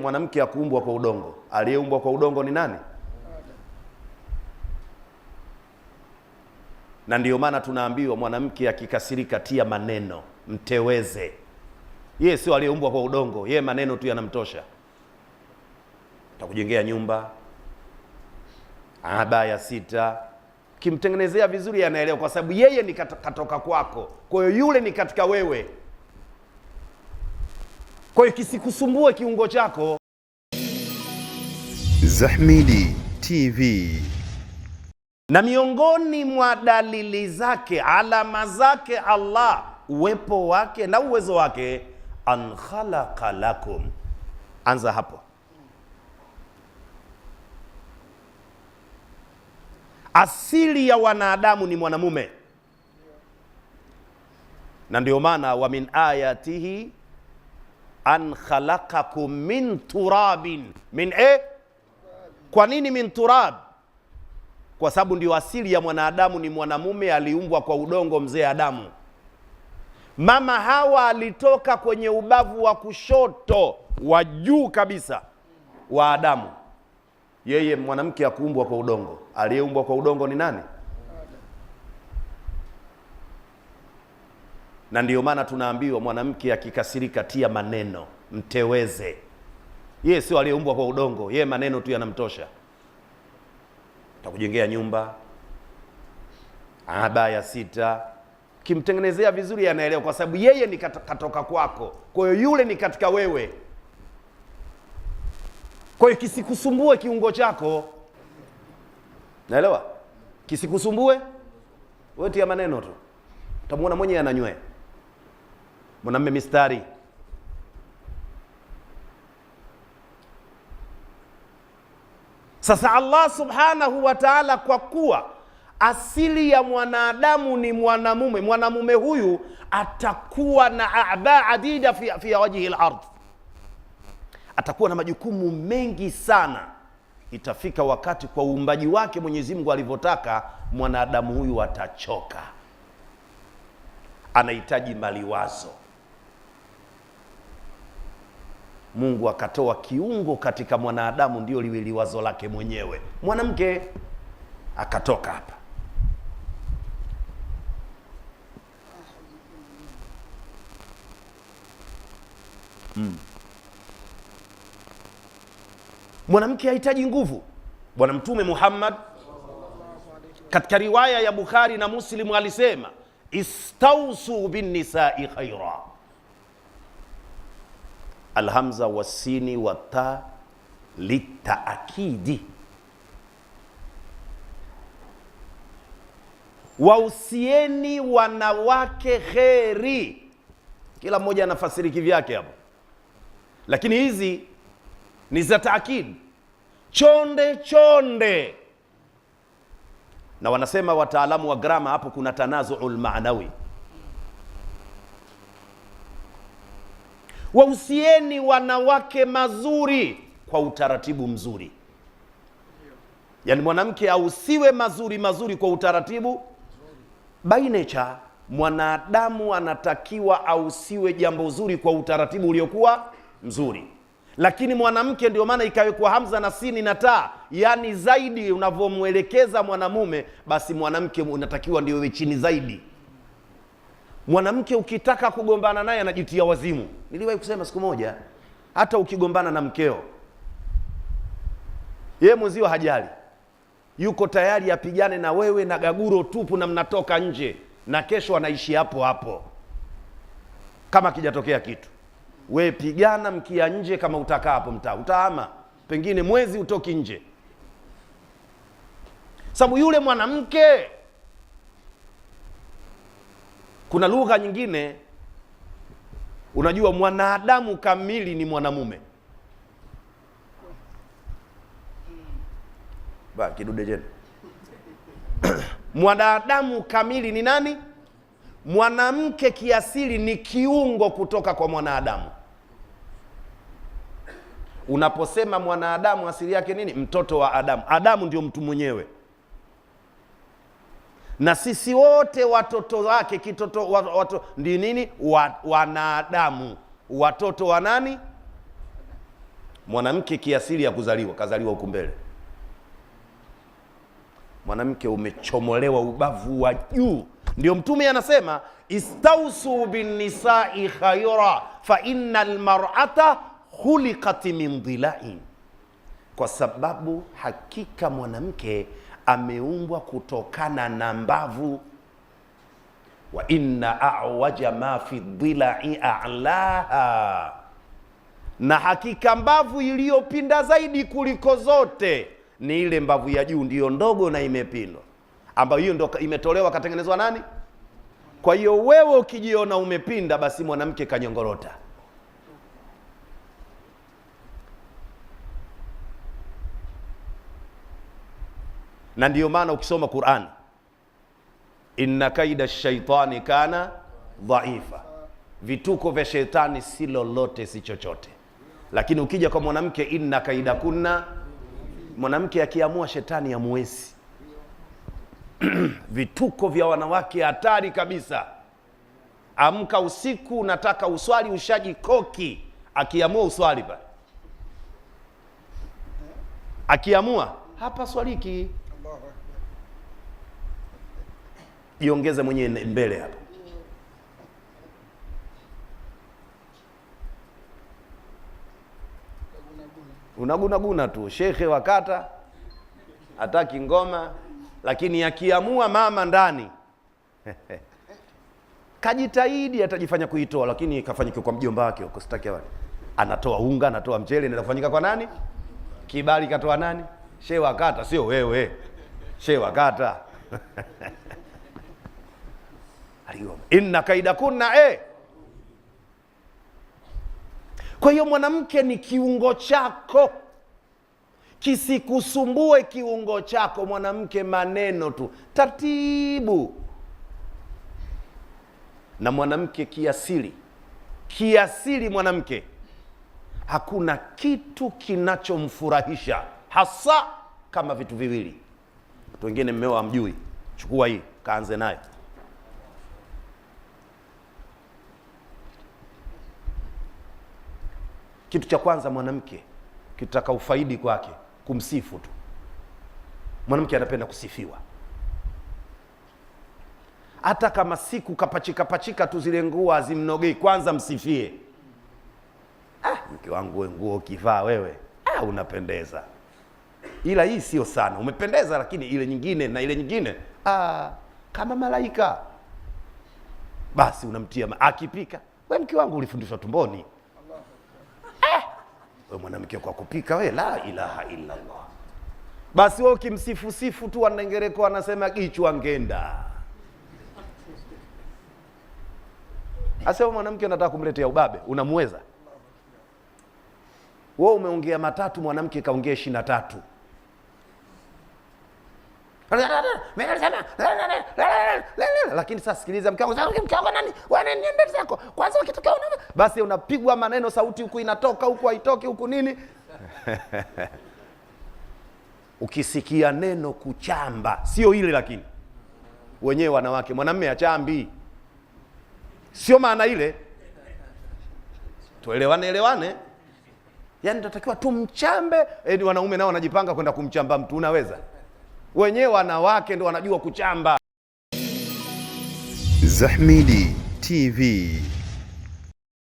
Mwanamke hakuumbwa kwa udongo. Aliyeumbwa kwa udongo ni nani? Na ndiyo maana tunaambiwa mwanamke akikasirika tia maneno, mteweze. Yeye sio aliyeumbwa kwa udongo, yeye maneno tu yanamtosha. Atakujengea nyumba, abaya 6. Kimtengenezea vizuri anaelewa, kwa sababu yeye ni katoka kwako. Kwa hiyo yule ni katika wewe. Kwa hiyo kisikusumbue kiungo chako. Zahmidi TV. Na miongoni mwa dalili zake, alama zake Allah, uwepo wake na uwezo wake, an khalaqa lakum. Anza hapo. Asili ya wanadamu ni mwanamume, na ndio maana wa min ayatihi an khalaqakum min turabin. Min Kwa nini min turab? Kwa sababu ndio asili ya mwanadamu ni mwanamume, aliumbwa kwa udongo, mzee Adamu. Mama Hawa alitoka kwenye ubavu wa kushoto wa juu kabisa wa Adamu. Yeye mwanamke hakuumbwa kwa udongo. Aliyeumbwa kwa udongo ni nani? Na ndiyo maana tunaambiwa mwanamke akikasirika tia maneno, mteweze. Yeye sio aliyeumbwa kwa udongo, yeye maneno tu yanamtosha. Atakujengea nyumba, abaya 6. Kimtengenezea vizuri anaelewa, kwa sababu yeye ni katoka kwako. Kwa hiyo yule ni katika wewe. Kwa hiyo kisikusumbue kiungo chako. Naelewa? Kisikusumbue, wewe tia maneno tu. Utamuona mwenye ananywea. Mwanamume mistari. Sasa Allah subhanahu wa ta'ala, kwa kuwa asili ya mwanadamu ni mwanamume, mwanamume huyu atakuwa na a'ba adida fi wajhi al-ardh, atakuwa na majukumu mengi sana. Itafika wakati kwa uumbaji wake Mwenyezi Mungu alivyotaka, mwanadamu huyu atachoka, anahitaji maliwazo. Mungu akatoa kiungo katika mwanadamu, ndio liwe liwazo lake mwenyewe. Mwanamke akatoka hapa. Mwanamke hahitaji nguvu. Bwana Mtume Muhammad katika riwaya ya Bukhari na Muslim alisema, istausu bin nisa'i khaira. Alhamza wasini wa ta litaakidi. Wausieni wanawake kheri. Kila mmoja anafasiri kivyake hapo, lakini hizi ni za taakid, chonde chonde. Na wanasema wataalamu wa grama, hapo kuna tanazuul maanawi. Wausieni wanawake mazuri kwa utaratibu mzuri. Yani mwanamke ausiwe mazuri kwa utaratibu. By nature mwanadamu anatakiwa ausiwe jambo zuri kwa utaratibu uliokuwa mzuri. Lakini mwanamke, ndio maana ikawekwa hamza na sini na taa, yani zaidi unavyomuelekeza mwanamume, basi mwanamke unatakiwa ndio iwe chini zaidi. Mwanamke ukitaka kugombana naye anajitia wazimu. Niliwahi kusema siku moja, hata ukigombana na mkeo, yeye mwenzio hajali, yuko tayari apigane na wewe na gaguro tupu, na mnatoka nje, na kesho anaishi hapo hapo kama kijatokea kitu. We pigana mkia nje, kama utakaa hapo mtaa utahama, pengine mwezi utoki nje. Sababu yule mwanamke, kuna lugha nyingine, unajua mwanadamu kamili ni mwanamume. Kidude jeni. Mwanadamu kamili ni nani? Mwanamke kiasili ni kiungo kutoka kwa mwanadamu. Unaposema mwanadamu, asili yake nini? Mtoto wa Adamu. Adamu ndio mtu mwenyewe, na sisi wote watoto wake. Kitoto ndi nini? Wanadamu. Watoto wa nani? Mwanamke kiasili ya kuzaliwa kazaliwa huku mbele. Mwanamke umechomolewa ubavu wa juu. Ndio Mtume anasema istausu bin nisa'i khayra fa innal mar'ata khuliqat min dhila'in, kwa sababu hakika mwanamke ameumbwa kutokana na mbavu. Wa inna a'waja ma fi dhila'i a'laha, na hakika mbavu iliyopinda zaidi kuliko zote ni ile mbavu ya juu, ndiyo ndogo na imepindwa, ambayo hiyo ndo imetolewa katengenezwa nani? Kwa hiyo wewe ukijiona umepinda, basi mwanamke kanyongorota. Na ndiyo maana ukisoma Qur'an, inna kaida shaitani kana dhaifa, vituko vya shetani si lolote, si chochote. Lakini ukija kwa mwanamke, inna kaida kunna, mwanamke akiamua shetani hamuwezi. Vituko vya wanawake hatari kabisa. Amka usiku unataka uswali, ushaji koki, akiamua uswali pale, akiamua hapa swaliki, jiongeze mwenyewe mbele hapa. Unaguna tu, shekhe wakata hataki ngoma, lakini akiamua mama ndani kajitahidi, atajifanya kuitoa, lakini kafanyika kwa mjomba wake huko, sitaki wale. Anatoa unga, anatoa mchele, na kufanyika kwa nani? Kibali katoa nani? Shehe wakata, sio wewe. Shehe wakata. Inna kaida kunna Kwa hiyo mwanamke ni kiungo chako, kisikusumbue kiungo chako. Mwanamke maneno tu, taratibu. Na mwanamke kiasili mwanamke hakuna kitu kinachomfurahisha hasa kama vitu viwili. Watu wengine mmeo hamjui, chukua hii kaanze nayo. Kitu cha kwanza, mwanamke kitaka ufaidi kwake kumsifu tu. Mwanamke anapenda kusifiwa, hata kama siku kapachika tu zile nguo azimnogei, kwanza msifie. Mke wangu, we nguo kivaa wewe, unapendeza, ila hii sio sana, umependeza, lakini ile nyingine na ile nyingine kama malaika. Basi unamtia akipika, we mke wangu ulifundishwa tumboni. We mwanamke kwa kupika we, la ilaha illa Allah. Basi wewe ukimsifu tu anengereko, anasema kichwa ngenda. Asema mwanamke anataka kumletea ubabe, unamweza? Wewe umeongea matatu, mwanamke kaongea 23. Lakini sasa sikiliza, mke wangu nani? Wewe niende zako. Kwanza ukitokea basi unapigwa maneno, sauti huku inatoka, huku haitoki, huku nini? Ukisikia neno kuchamba, sio ile, lakini wenyewe wanawake, mwanamume achambi, sio maana ile. Tuelewane. Yaani tunatakiwa tumchambe. Wanaume nao wanajipanga kwenda kumchamba mtu, unaweza? Wenyewe wanawake ndio wanajua kuchamba. Zahmidi TV.